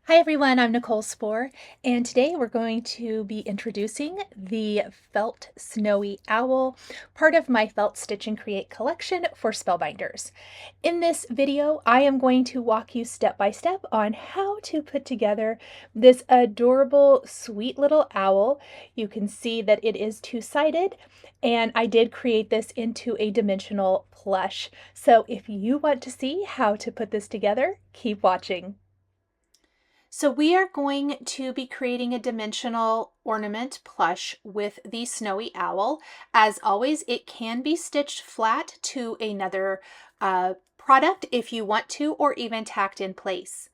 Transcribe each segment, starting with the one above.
Hi everyone, I'm Nicole Spohr, and today we're going to be introducing the Felt Snowy Owl, part of my Felt Stitch and Create collection for Spellbinders. In this video, I am going to walk you step by step on how to put together this adorable, sweet little owl. You can see that it is two-sided, and I did create this into a dimensional plush. So if you want to see how to put this together, keep watching. So we are going to be creating a dimensional ornament plush with the Snowy Owl. As always, it can be stitched flat to another product if you want to, or even tacked in place.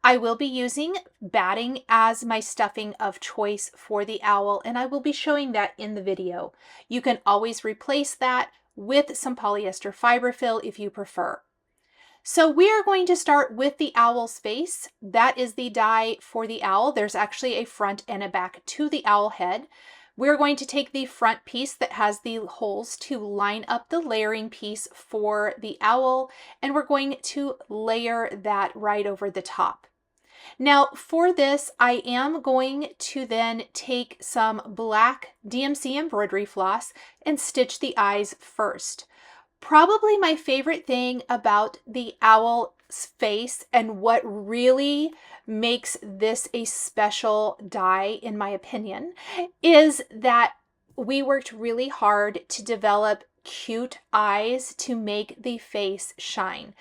I will be using batting as my stuffing of choice for the owl, and I will be showing that in the video. You can always replace that with some polyester fiberfill if you prefer. So we are going to start with the owl's face. That is the die for the owl. There's actually a front and a back to the owl head. We're going to take the front piece that has the holes to line up the layering piece for the owl, and we're going to layer that right over the top. Now for this, I am going to then take some black DMC embroidery floss and stitch the eyes first. Probably my favorite thing about the owl's face and what really makes this a special die, in my opinion, is that we worked really hard to develop cute eyes to make the face shine.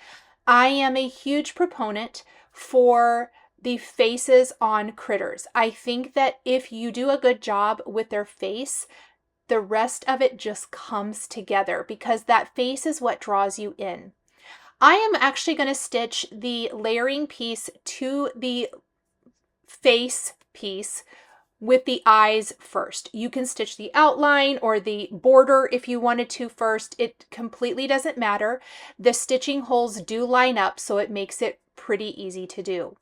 I am a huge proponent for the faces on critters. I think that if you do a good job with their face, the rest of it just comes together because that face is what draws you in. I am actually going to stitch the layering piece to the face piece with the eyes first. You can stitch the outline or the border if you wanted to first. It completely doesn't matter. The stitching holes do line up, so it makes it pretty easy to do.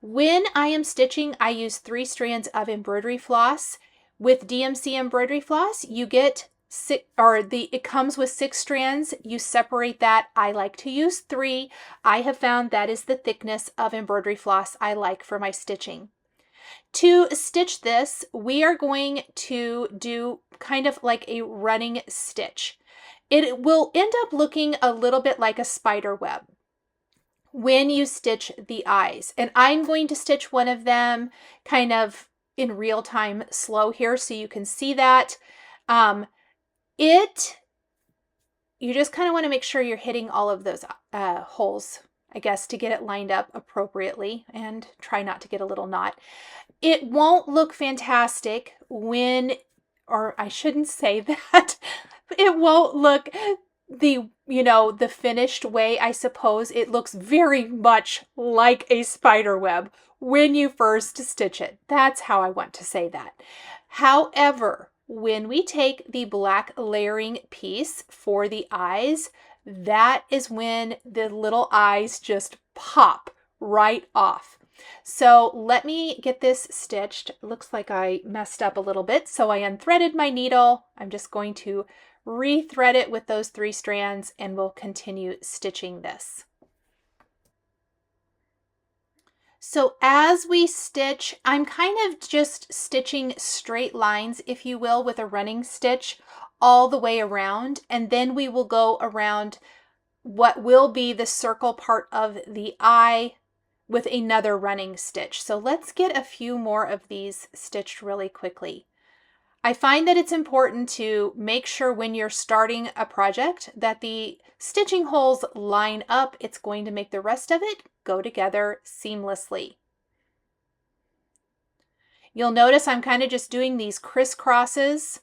When I am stitching, I use 3 strands of embroidery floss. With DMC embroidery floss, you get it comes with 6 strands. You separate that. I like to use 3. I have found that is the thickness of embroidery floss I like for my stitching. To stitch this, we are going to do kind of like a running stitch. It will end up looking a little bit like a spider web when you stitch the eyes. And I'm going to stitch one of them kind of in real time slow here so you can see that. You just kind of want to make sure you're hitting all of those holes, I guess, to get it lined up appropriately, and try not to get a little knot. It won't look fantastic when, or I shouldn't say that, it won't look the finished way, I suppose. It looks very much like a spider web when you first stitch it. That's how I want to say that. However, when we take the black layering piece for the eyes, that is when the little eyes just pop right off. So let me get this stitched. Looks like I messed up a little bit, so I unthreaded my needle. I'm just going to rethread it with those 3 strands, and we'll continue stitching this. So as we stitch, I'm kind of just stitching straight lines, if you will, with a running stitch all the way around, and then we will go around what will be the circle part of the eye with another running stitch. So let's get a few more of these stitched really quickly. I find that it's important to make sure when you're starting a project that the stitching holes line up. It's going to make the rest of it go together seamlessly. You'll notice I'm kind of just doing these crisscrosses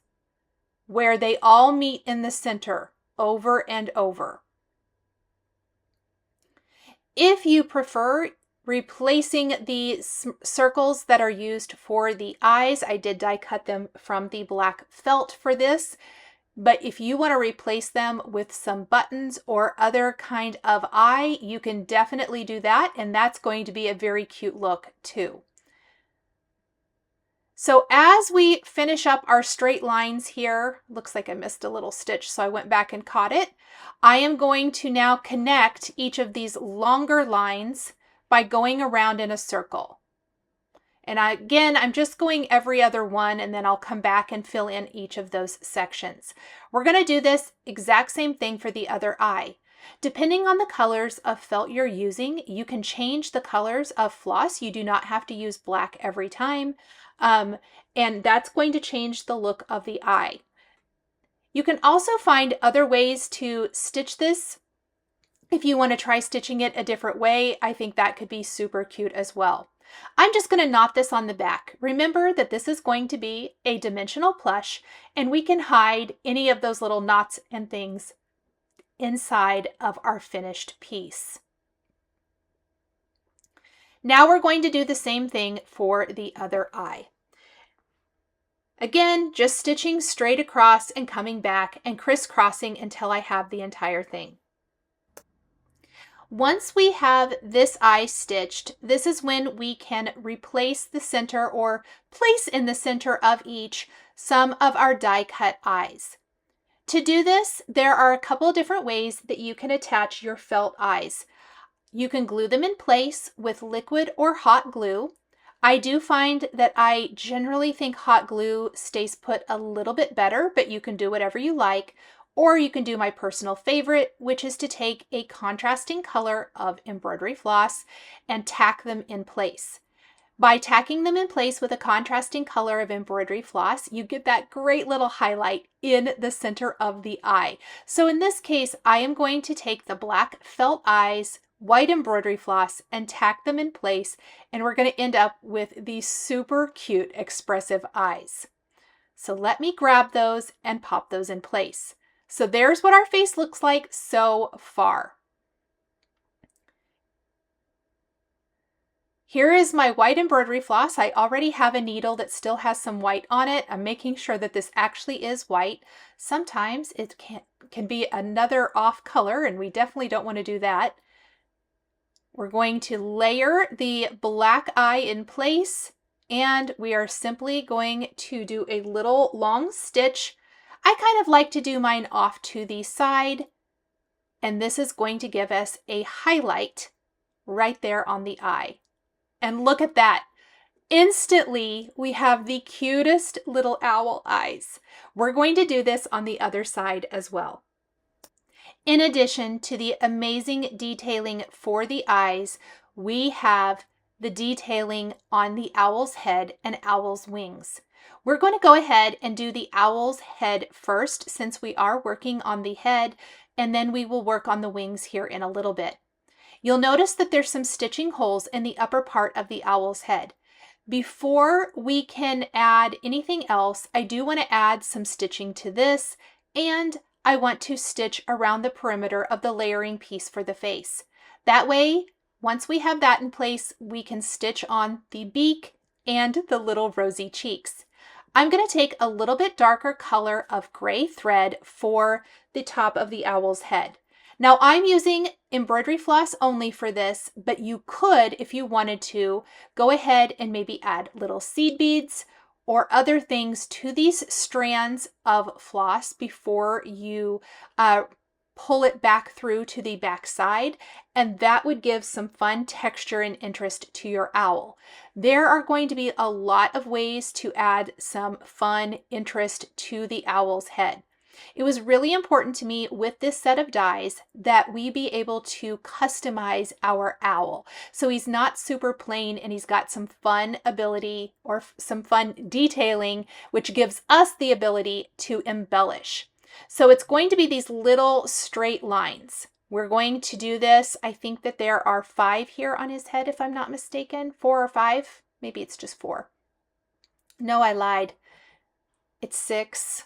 where they all meet in the center over and over. If you prefer replacing the circles that are used for the eyes, I did die cut them from the black felt for this, but if you want to replace them with some buttons or other kind of eye, you can definitely do that, and that's going to be a very cute look too. So as we finish up our straight lines here, looks like I missed a little stitch, so I went back and caught it. I am going to now connect each of these longer lines by going around in a circle. And again, I'm just going every other one, and then I'll come back and fill in each of those sections. We're going to do this exact same thing for the other eye. Depending on the colors of felt you're using, you can change the colors of floss. You do not have to use black every time. And that's going to change the look of the eye. You can also find other ways to stitch this. If you want to try stitching it a different way, I think that could be super cute as well. I'm just going to knot this on the back. Remember that this is going to be a dimensional plush, and we can hide any of those little knots and things inside of our finished piece. Now we're going to do the same thing for the other eye. Again, just stitching straight across and coming back and crisscrossing until I have the entire thing. Once we have this eye stitched, this is when we can replace the center or place in the center of each some of our die cut eyes. To do this, there are a couple different ways that you can attach your felt eyes. You can glue them in place with liquid or hot glue. I do find that I generally think hot glue stays put a little bit better, but you can do whatever you like. Or you can do my personal favorite, which is to take a contrasting color of embroidery floss and tack them in place. By tacking them in place with a contrasting color of embroidery floss, you get that great little highlight in the center of the eye. So in this case, I am going to take the black felt eyes, white embroidery floss, and tack them in place, and we're going to end up with these super cute expressive eyes. So let me grab those and pop those in place. So there's what our face looks like so far. Here is my white embroidery floss. I already have a needle that still has some white on it. I'm making sure that this actually is white. Sometimes it can be another off color, and we definitely don't want to do that. We're going to layer the black eye in place, and we are simply going to do a little long stitch. I kind of like to do mine off to the side, and this is going to give us a highlight right there on the eye. And look at that. Instantly, we have the cutest little owl eyes. We're going to do this on the other side as well. In addition to the amazing detailing for the eyes, we have the detailing on the owl's head and owl's wings. We're going to go ahead and do the owl's head first, since we are working on the head, and then we will work on the wings here in a little bit. You'll notice that there's some stitching holes in the upper part of the owl's head. Before we can add anything else, I do want to add some stitching to this, and I want to stitch around the perimeter of the layering piece for the face. That way, once we have that in place, we can stitch on the beak and the little rosy cheeks. I'm going to take a little bit darker color of gray thread for the top of the owl's head. Now I'm using embroidery floss only for this, but you could, if you wanted to, go ahead and maybe add little seed beads or other things to these strands of floss before you pull it back through to the back side, and that would give some fun texture and interest to your owl. There are going to be a lot of ways to add some fun interest to the owl's head. It was really important to me with this set of dies that we be able to customize our owl. So he's not super plain, and he's got some fun ability or some fun detailing, which gives us the ability to embellish. So it's going to be these little straight lines. We're going to do this. I think that there are 5 here on his head, if I'm not mistaken. 4 or 5. Maybe it's just 4. No, I lied. It's 6.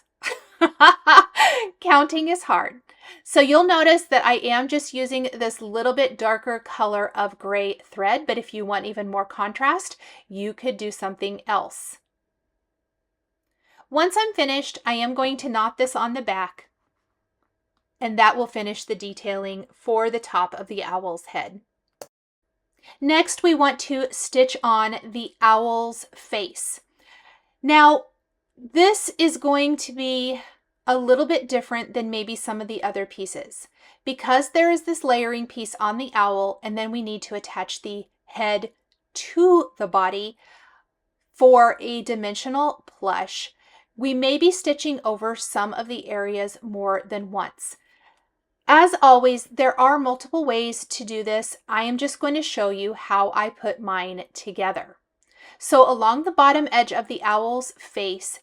Counting is hard. So you'll notice that I am just using this little bit darker color of gray thread, but if you want even more contrast, you could do something else. Once I'm finished, I am going to knot this on the back, and that will finish the detailing for the top of the owl's head. Next, we want to stitch on the owl's face. Now, this is going to be a little bit different than maybe some of the other pieces, because there is this layering piece on the owl, and then we need to attach the head to the body. for a dimensional plush, we may be stitching over some of the areas more than once. As always, there are multiple ways to do this. I am just going to show you how I put mine together. So along the bottom edge of the owl's face,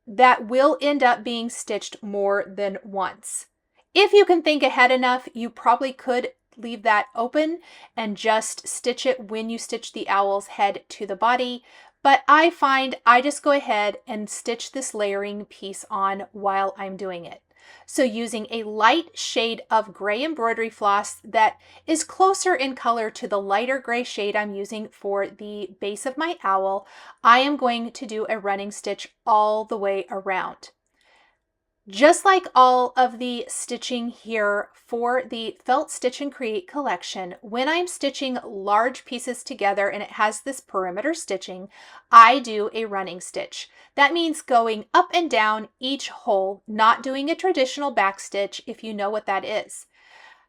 that will end up being stitched more than once. If you can think ahead enough, you probably could leave that open and just stitch it when you stitch the owl's head to the body. But I find I just go ahead and stitch this layering piece on while I'm doing it. So using a light shade of gray embroidery floss that is closer in color to the lighter gray shade I'm using for the base of my owl, I am going to do a running stitch all the way around. Just like all of the stitching here for the Felt Stitch and Create collection, when I'm stitching large pieces together and it has this perimeter stitching, I do a running stitch. That means going up and down each hole, not doing a traditional back stitch if you know what that is.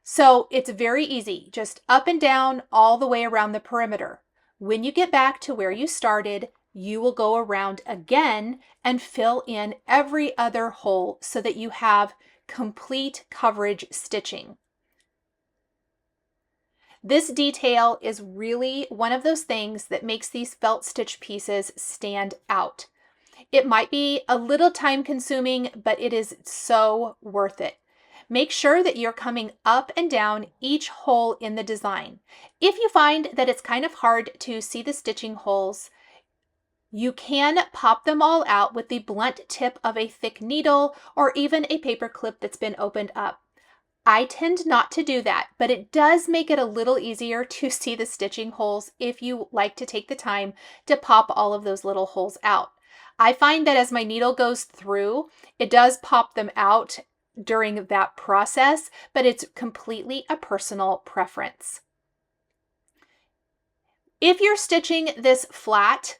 So it's very easy, just up and down all the way around the perimeter. When you get back to where you started, you will go around again and fill in every other hole so that you have complete coverage stitching. This detail is really one of those things that makes these felt stitch pieces stand out. It might be a little time consuming, but it is so worth it. Make sure that you're coming up and down each hole in the design. If you find that it's kind of hard to see the stitching holes, you can pop them all out with the blunt tip of a thick needle or even a paper clip that's been opened up. I tend not to do that, but it does make it a little easier to see the stitching holes if you like to take the time to pop all of those little holes out. I find that as my needle goes through, it does pop them out during that process, but it's completely a personal preference. If you're stitching this flat,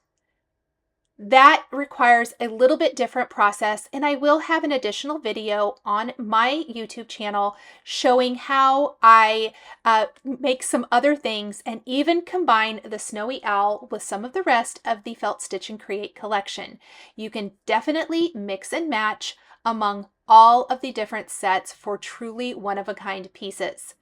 that requires a little bit different process, and I will have an additional video on my YouTube channel showing how I make some other things and even combine the Snowy Owl with some of the rest of the Felt Stitch and Create collection. You can definitely mix and match among all of the different sets for truly one-of-a-kind pieces.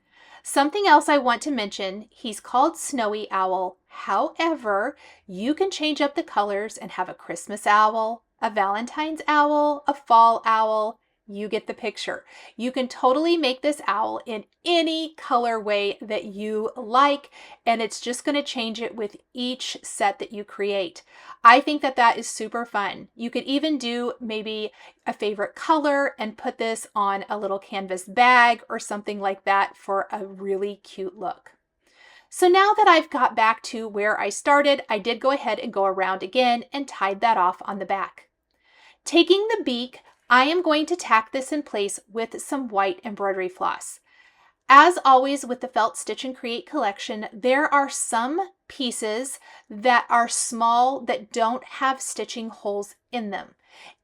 Something else I want to mention, he's called Snowy Owl. However, you can change up the colors and have a Christmas owl, a Valentine's owl, a fall owl. You get the picture. You can totally make this owl in any colorway that you like, and it's just going to change it with each set that you create. I think that that is super fun. You could even do maybe a favorite color and put this on a little canvas bag or something like that for a really cute look. So now that I've got back to where I started, I did go ahead and go around again and tied that off on the back. Taking the beak, I am going to tack this in place with some white embroidery floss. As always with the Felt Stitch and Create collection, there are some pieces that are small that don't have stitching holes in them.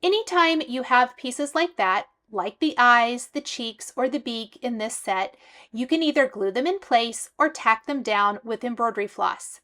Anytime you have pieces like that, like the eyes, the cheeks, or the beak in this set, you can either glue them in place or tack them down with embroidery floss.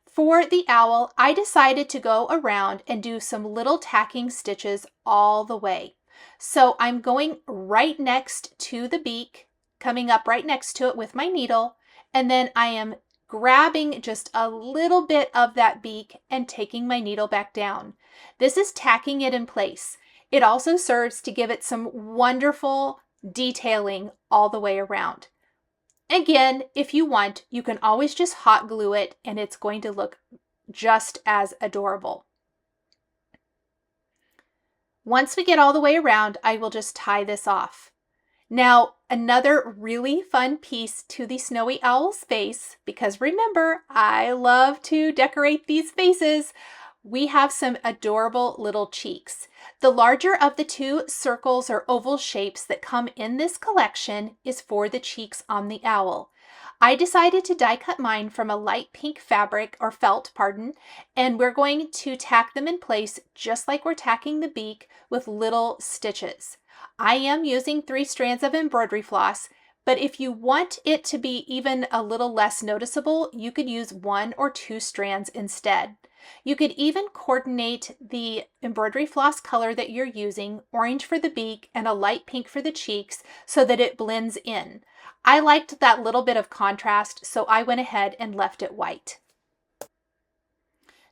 For the owl, I decided to go around and do some little tacking stitches all the way. So I'm going right next to the beak, coming up right next to it with my needle, and then I am grabbing just a little bit of that beak and taking my needle back down. This is tacking it in place. It also serves to give it some wonderful detailing all the way around. Again, if you want, you can always just hot glue it and it's going to look just as adorable. Once we get all the way around, I will just tie this off. Now, another really fun piece to the Snowy Owl's face, because remember, I love to decorate these faces, we have some adorable little cheeks. The larger of the two circles or oval shapes that come in this collection is for the cheeks on the owl. I decided to die cut mine from a light pink fabric, or felt, pardon, and we're going to tack them in place just like we're tacking the beak with little stitches. I am using 3 strands of embroidery floss, but if you want it to be even a little less noticeable, you could use 1 or 2 strands instead. You could even coordinate the embroidery floss color that you're using, orange for the beak and a light pink for the cheeks, so that it blends in. I liked that little bit of contrast, so I went ahead and left it white.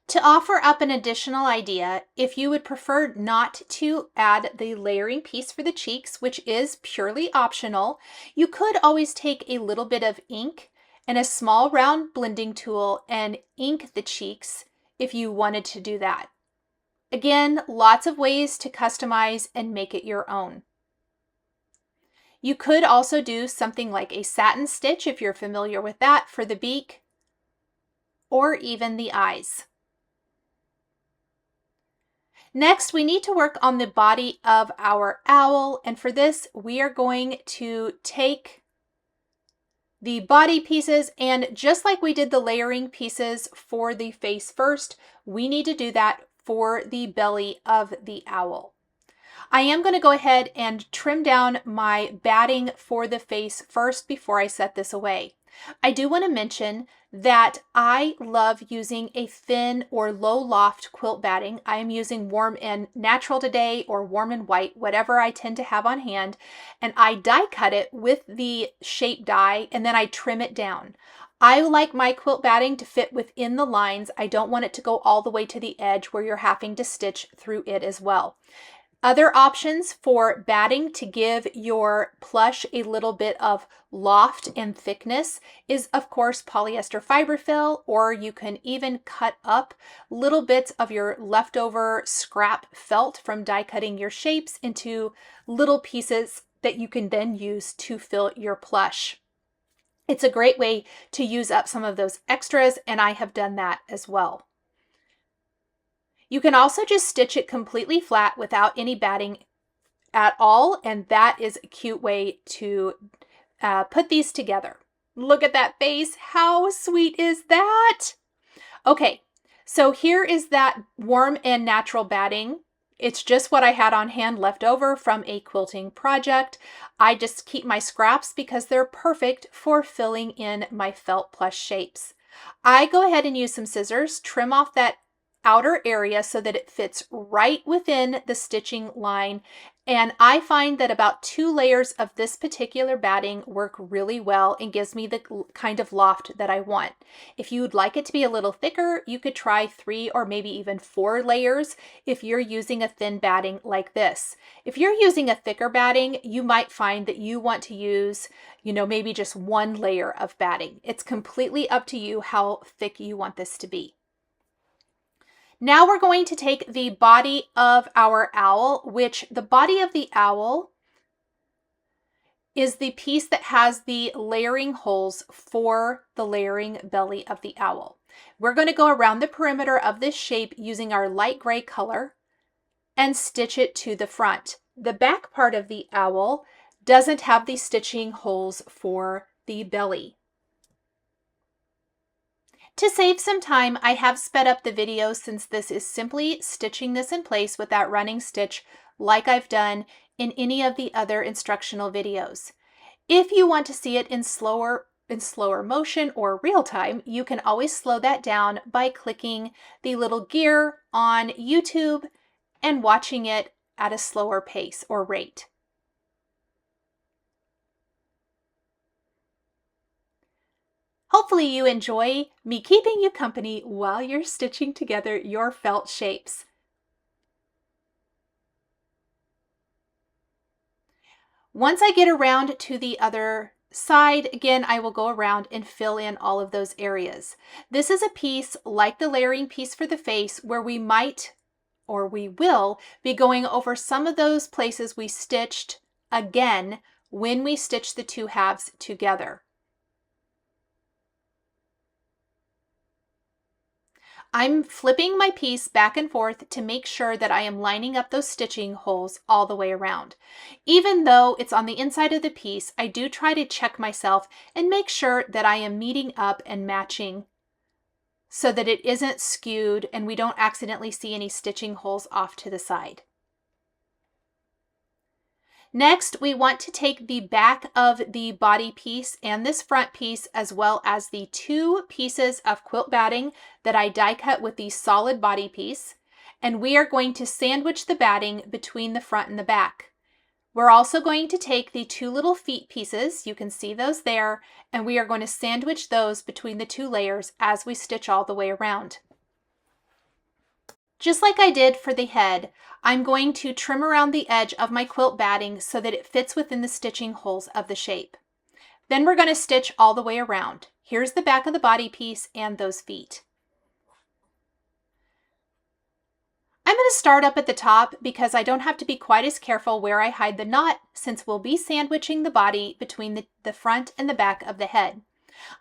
To offer up an additional idea, if you would prefer not to add the layering piece for the cheeks, which is purely optional, you could always take a little bit of ink and a small round blending tool and ink the cheeks if you wanted to do that. Again, lots of ways to customize and make it your own. You could also do something like a satin stitch if you're familiar with that for the beak, or even the eyes. Next, we need to work on the body of our owl, and for this, we are going to take the body pieces, and just like we did the layering pieces for the face first, we need to do that for the belly of the owl. I am going to go ahead and trim down my batting for the face first before I set this away. I do want to mention that I love using a thin or low loft quilt batting. I am using Warm and Natural today, or Warm and White, whatever I tend to have on hand, and I die cut it with the shape die and then I trim it down. I like my quilt batting to fit within the lines. I don't want it to go all the way to the edge where you're having to stitch through it as well. Other options for batting to give your plush a little bit of loft and thickness is, of course, polyester fiberfill, or you can even cut up little bits of your leftover scrap felt from die cutting your shapes into little pieces that you can then use to fill your plush. It's a great way to use up some of those extras, and I have done that as well. You can also just stitch it completely flat without any batting at all, and that is a cute way to put these together. Look at that face. How sweet is that? Okay, so here is that Warm and Natural batting. It's just what I had on hand left over from a quilting project. I just keep my scraps because they're perfect for filling in my felt plush shapes. I go ahead and use some scissors, trim off that outer area so that it fits right within the stitching line, and I find that about 2 layers of this particular batting work really well and gives me the kind of loft that I want. If you'd like it to be a little thicker, you could try 3 or maybe even 4 layers if you're using a thin batting like this. If you're using a thicker batting, you might find that you want to use, maybe just 1 layer of batting. It's completely up to you how thick you want this to be. Now we're going to take the body of our owl, which the body of the owl is the piece that has the layering holes for the layering belly of the owl. We're going to go around the perimeter of this shape using our light gray color and stitch it to the front. The back part of the owl doesn't have the stitching holes for the belly. To save some time, I have sped up the video since this is simply stitching this in place with that running stitch like I've done in any of the other instructional videos. If you want to see it in slower motion or real time, you can always slow that down by clicking the little gear on YouTube and watching it at a slower pace or rate. Hopefully you enjoy me keeping you company while you're stitching together your felt shapes. Once I get around to the other side, again, I will go around and fill in all of those areas. This is a piece like the layering piece for the face where we might, or we will, be going over some of those places we stitched again when we stitch the 2 halves together. I'm flipping my piece back and forth to make sure that I am lining up those stitching holes all the way around. Even though it's on the inside of the piece, I do try to check myself and make sure that I am meeting up and matching so that it isn't skewed and we don't accidentally see any stitching holes off to the side. Next, we want to take the back of the body piece and this front piece, as well as the two pieces of quilt batting that I die cut with the solid body piece, and we are going to sandwich the batting between the front and the back. We're also going to take the two little feet pieces, you can see those there, and we are going to sandwich those between the two layers as we stitch all the way around. Just like I did for the head, I'm going to trim around the edge of my quilt batting so that it fits within the stitching holes of the shape. Then we're going to stitch all the way around. Here's the back of the body piece and those feet. I'm going to start up at the top because I don't have to be quite as careful where I hide the knot, since we'll be sandwiching the body between the front and the back of the head.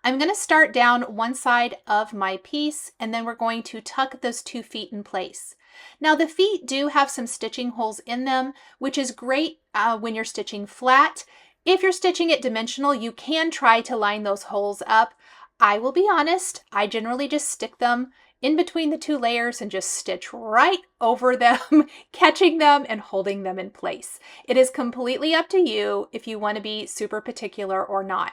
I'm going to start down one side of my piece, and then we're going to tuck those 2 feet in place. Now the feet do have some stitching holes in them, which is great when you're stitching flat. If you're stitching it dimensional, you can try to line those holes up. I will be honest, I generally just stick them in between the 2 layers and just stitch right over them, catching them and holding them in place. It is completely up to you if you want to be super particular or not.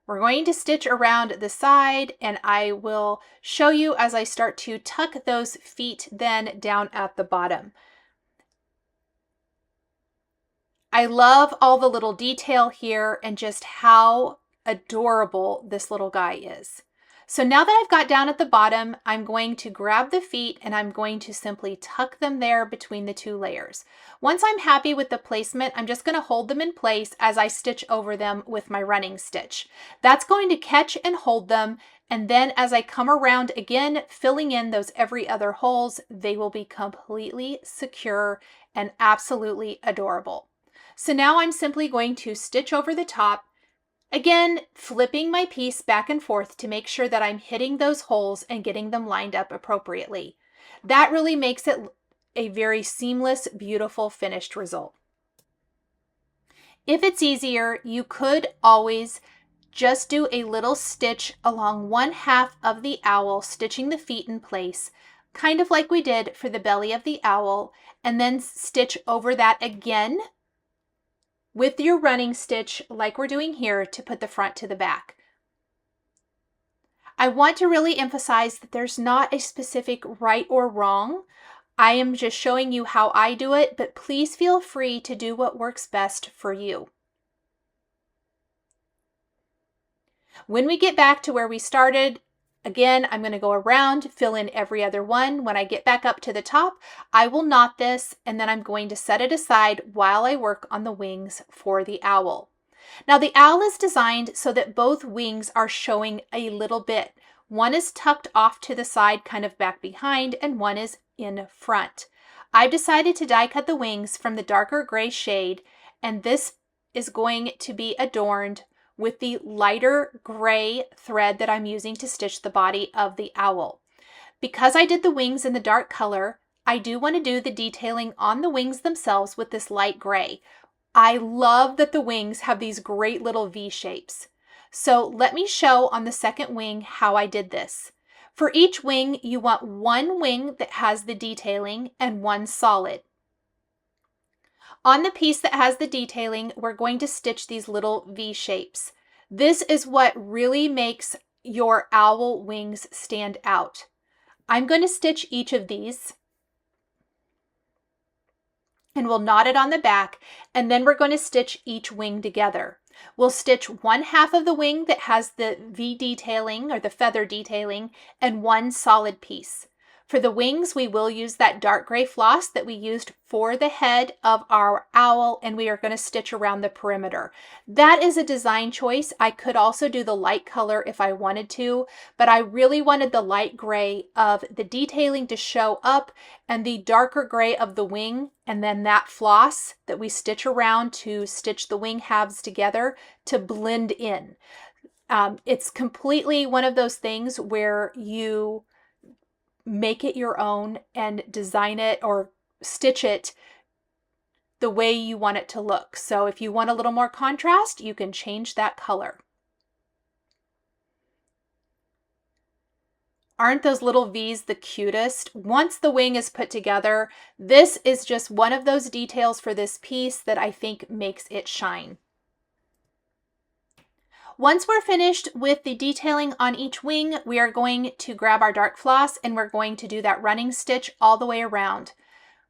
We're going to stitch around the side, and I will show you as I start to tuck those feet then down at the bottom. I love all the little detail here and just how adorable this little guy is. So now that I've got down at the bottom, I'm going to grab the feet and I'm going to simply tuck them there between the 2 layers. Once I'm happy with the placement, I'm just going to hold them in place as I stitch over them with my running stitch. That's going to catch and hold them, and then as I come around again, filling in those every other holes, they will be completely secure and absolutely adorable. So now I'm simply going to stitch over the top, again, flipping my piece back and forth to make sure that I'm hitting those holes and getting them lined up appropriately. That really makes it a very seamless, beautiful finished result. If it's easier, you could always just do a little stitch along 1/2 of the owl, stitching the feet in place, kind of like we did for the belly of the owl, and then stitch over that again with your running stitch like we're doing here to put the front to the back. I want to really emphasize that there's not a specific right or wrong. I am just showing you how I do it, but please feel free to do what works best for you. When we get back to where we started, again, I'm going to go around, fill in every other one. When I get back up to the top, I will knot this, and then I'm going to set it aside while I work on the wings for the owl. Now the owl is designed so that both wings are showing a little bit. One is tucked off to the side, kind of back behind, and one is in front. I've decided to die cut the wings from the darker gray shade, and this is going to be adorned with the lighter gray thread that I'm using to stitch the body of the owl. Because I did the wings in the dark color, I do want to do the detailing on the wings themselves with this light gray. I love that the wings have these great little V shapes. So let me show on the second wing how I did this. For each wing, you want one wing that has the detailing and one solid. On the piece that has the detailing, we're going to stitch these little V shapes. This is what really makes your owl wings stand out. I'm going to stitch each of these, and we'll knot it on the back, and then we're going to stitch each wing together. We'll stitch 1/2 of the wing that has the V detailing or the feather detailing and one solid piece. For the wings, we will use that dark gray floss that we used for the head of our owl, and we are going to stitch around the perimeter. That is a design choice. I could also do the light color if I wanted to, but I really wanted the light gray of the detailing to show up and the darker gray of the wing, and then that floss that we stitch around to stitch the wing halves together to blend in. It's completely one of those things where you make it your own and design it or stitch it the way you want it to look. So if you want a little more contrast, you can change that color. Aren't those little V's the cutest? Once the wing is put together, this is just one of those details for this piece that I think makes it shine. Once we're finished with the detailing on each wing, we are going to grab our dark floss and we're going to do that running stitch all the way around.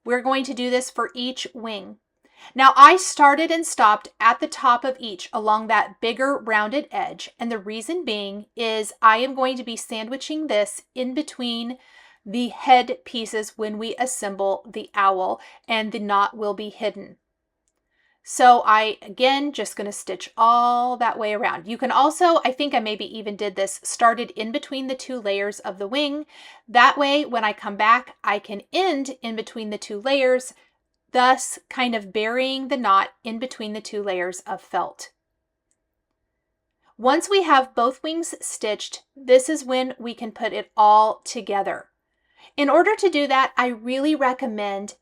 We're going to do this for each wing. Now I started and stopped at the top of each along that bigger rounded edge, and the reason being is I am going to be sandwiching this in between the head pieces when we assemble the owl, and the knot will be hidden. So I, again, just going to stitch all that way around. You can also, I think I maybe even did this, started in between the two layers of the wing. That way, when I come back, I can end in between the two layers, thus kind of burying the knot in between the two layers of felt. Once we have both wings stitched, this is when we can put it all together. In order to do that, I really recommend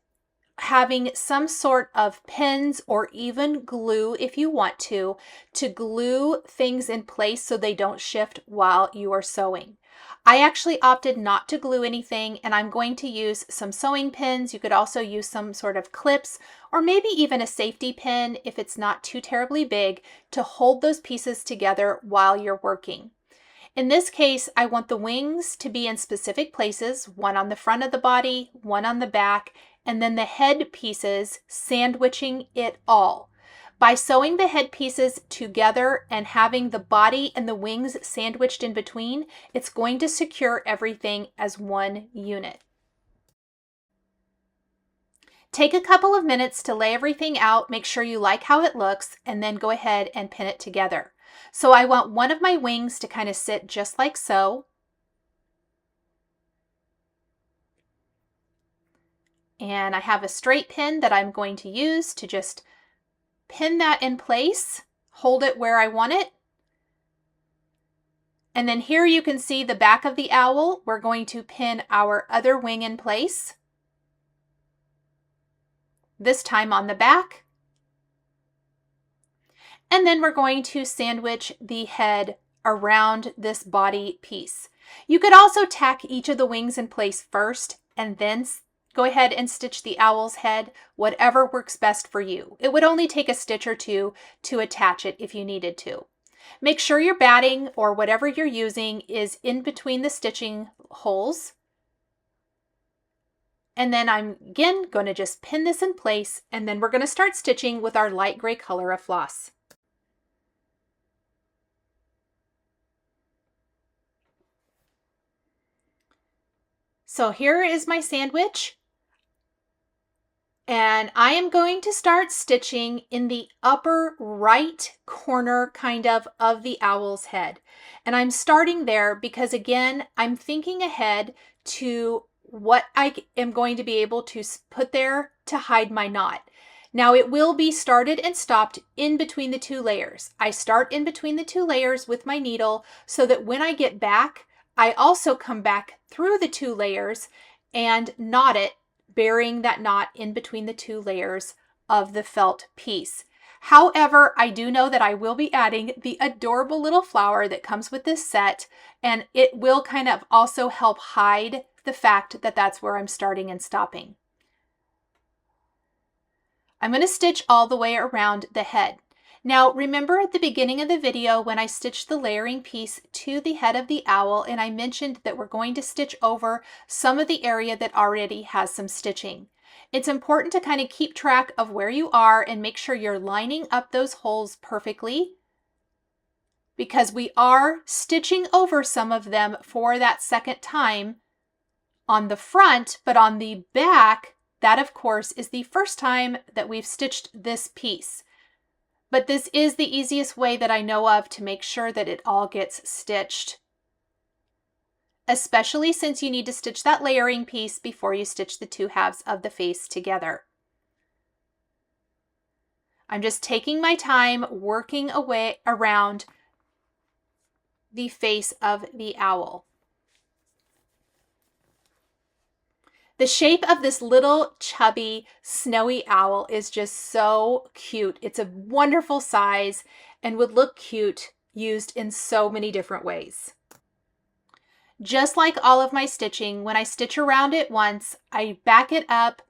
having some sort of pins or even glue, if you want to glue things in place so they don't shift while you are sewing. I actually opted not to glue anything, and I'm going to use some sewing pins. You could also use some sort of clips or maybe even a safety pin if it's not too terribly big to hold those pieces together while you're working. In this case, I want the wings to be in specific places, one on the front of the body, one on the back, and then the head pieces sandwiching it all. By sewing the head pieces together and having the body and the wings sandwiched in between, it's going to secure everything as one unit. Take a couple of minutes to lay everything out, make sure you like how it looks, and then go ahead and pin it together. So I want one of my wings to kind of sit just like so. And I have a straight pin that I'm going to use to just pin that in place, hold it where I want it. And then here you can see the back of the owl. We're going to pin our other wing in place, this time on the back. And then we're going to sandwich the head around this body piece. You could also tack each of the wings in place first and then go ahead and stitch the owl's head, whatever works best for you. It would only take a stitch or two to attach it if you needed to. Make sure your batting or whatever you're using is in between the stitching holes. And then I'm again going to just pin this in place, and then we're going to start stitching with our light gray color of floss. So here is my sandwich. And I am going to start stitching in the upper right corner of the owl's head. And I'm starting there because, again, I'm thinking ahead to what I am going to be able to put there to hide my knot. Now it will be started and stopped in between the two layers. I start in between the two layers with my needle so that when I get back, I also come back through the two layers and knot it, burying that knot in between the two layers of the felt piece. However, I do know that I will be adding the adorable little flower that comes with this set, and it will kind of also help hide the fact that that's where I'm starting and stopping. I'm going to stitch all the way around the head. Now, remember at the beginning of the video when I stitched the layering piece to the head of the owl, and I mentioned that we're going to stitch over some of the area that already has some stitching. It's important to kind of keep track of where you are and make sure you're lining up those holes perfectly, because we are stitching over some of them for that second time on the front, but on the back, that of course is the first time that we've stitched this piece. But this is the easiest way that I know of to make sure that it all gets stitched, especially since you need to stitch that layering piece before you stitch the two halves of the face together. I'm just taking my time working away around the face of the owl. The shape of this little chubby snowy owl is just so cute. It's a wonderful size and would look cute used in so many different ways. Just like all of my stitching, when I stitch around it once, I back it up,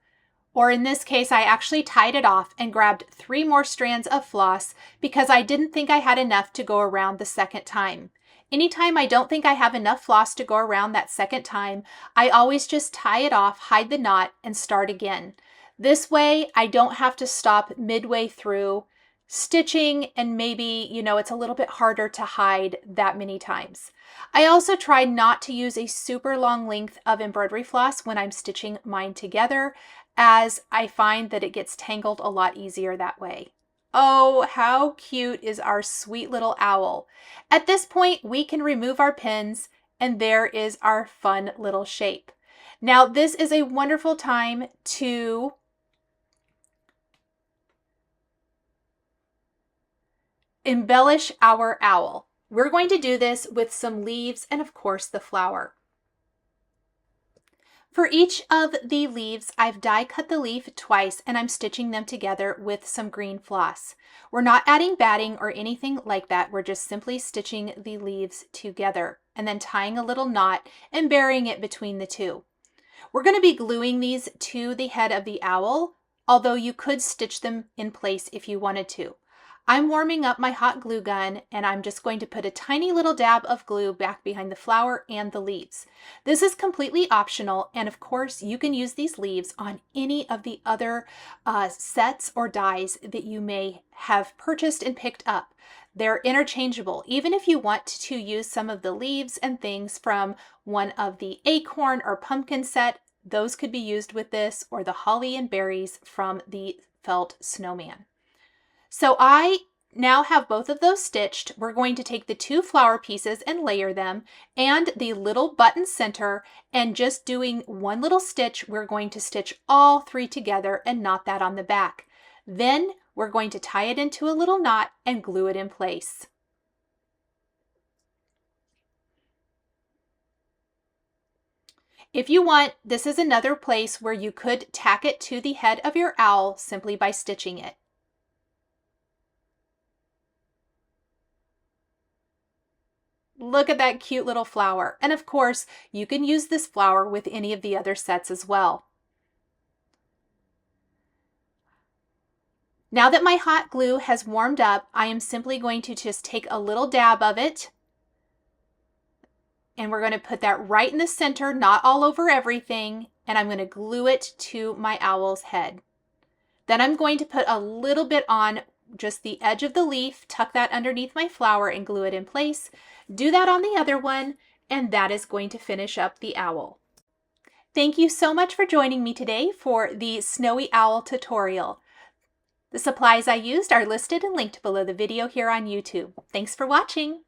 or in this case, I actually tied it off and grabbed 3 more strands of floss because I didn't think I had enough to go around the second time. Anytime I don't think I have enough floss to go around that second time, I always just tie it off, hide the knot, and start again. This way, I don't have to stop midway through stitching, and maybe, it's a little bit harder to hide that many times. I also try not to use a super long length of embroidery floss when I'm stitching mine together, as I find that it gets tangled a lot easier that way. Oh, how cute is our sweet little owl. At this point, we can remove our pins, and there is our fun little shape. Now, this is a wonderful time to embellish our owl. We're going to do this with some leaves and, of course, the flower. For each of the leaves, I've die cut the leaf twice, and I'm stitching them together with some green floss. We're not adding batting or anything like that. We're just simply stitching the leaves together and then tying a little knot and burying it between the two. We're going to be gluing these to the head of the owl, although you could stitch them in place if you wanted to. I'm warming up my hot glue gun, and I'm just going to put a tiny little dab of glue back behind the flower and the leaves. This is completely optional, and of course you can use these leaves on any of the other sets or dies that you may have purchased and picked up. They're interchangeable. Even if you want to use some of the leaves and things from one of the acorn or pumpkin set, those could be used with this, or the holly and berries from the felt snowman. So I now have both of those stitched. We're going to take the 2 flower pieces and layer them, and the little button center, and just doing one little stitch, we're going to stitch all 3 together and knot that on the back. Then we're going to tie it into a little knot and glue it in place. If you want, this is another place where you could tack it to the head of your owl simply by stitching it. Look at that cute little flower. And of course, you can use this flower with any of the other sets as well. Now that my hot glue has warmed up, I am simply going to just take a little dab of it, and we're going to put that right in the center, not all over everything, and I'm going to glue it to my owl's head. Then I'm going to put a little bit on just the edge of the leaf, tuck that underneath my flower and glue it in place. Do that on the other one, and that is going to finish up the owl. Thank you so much for joining me today for the Snowy Owl tutorial. The supplies I used are listed and linked below the video here on YouTube. Thanks for watching.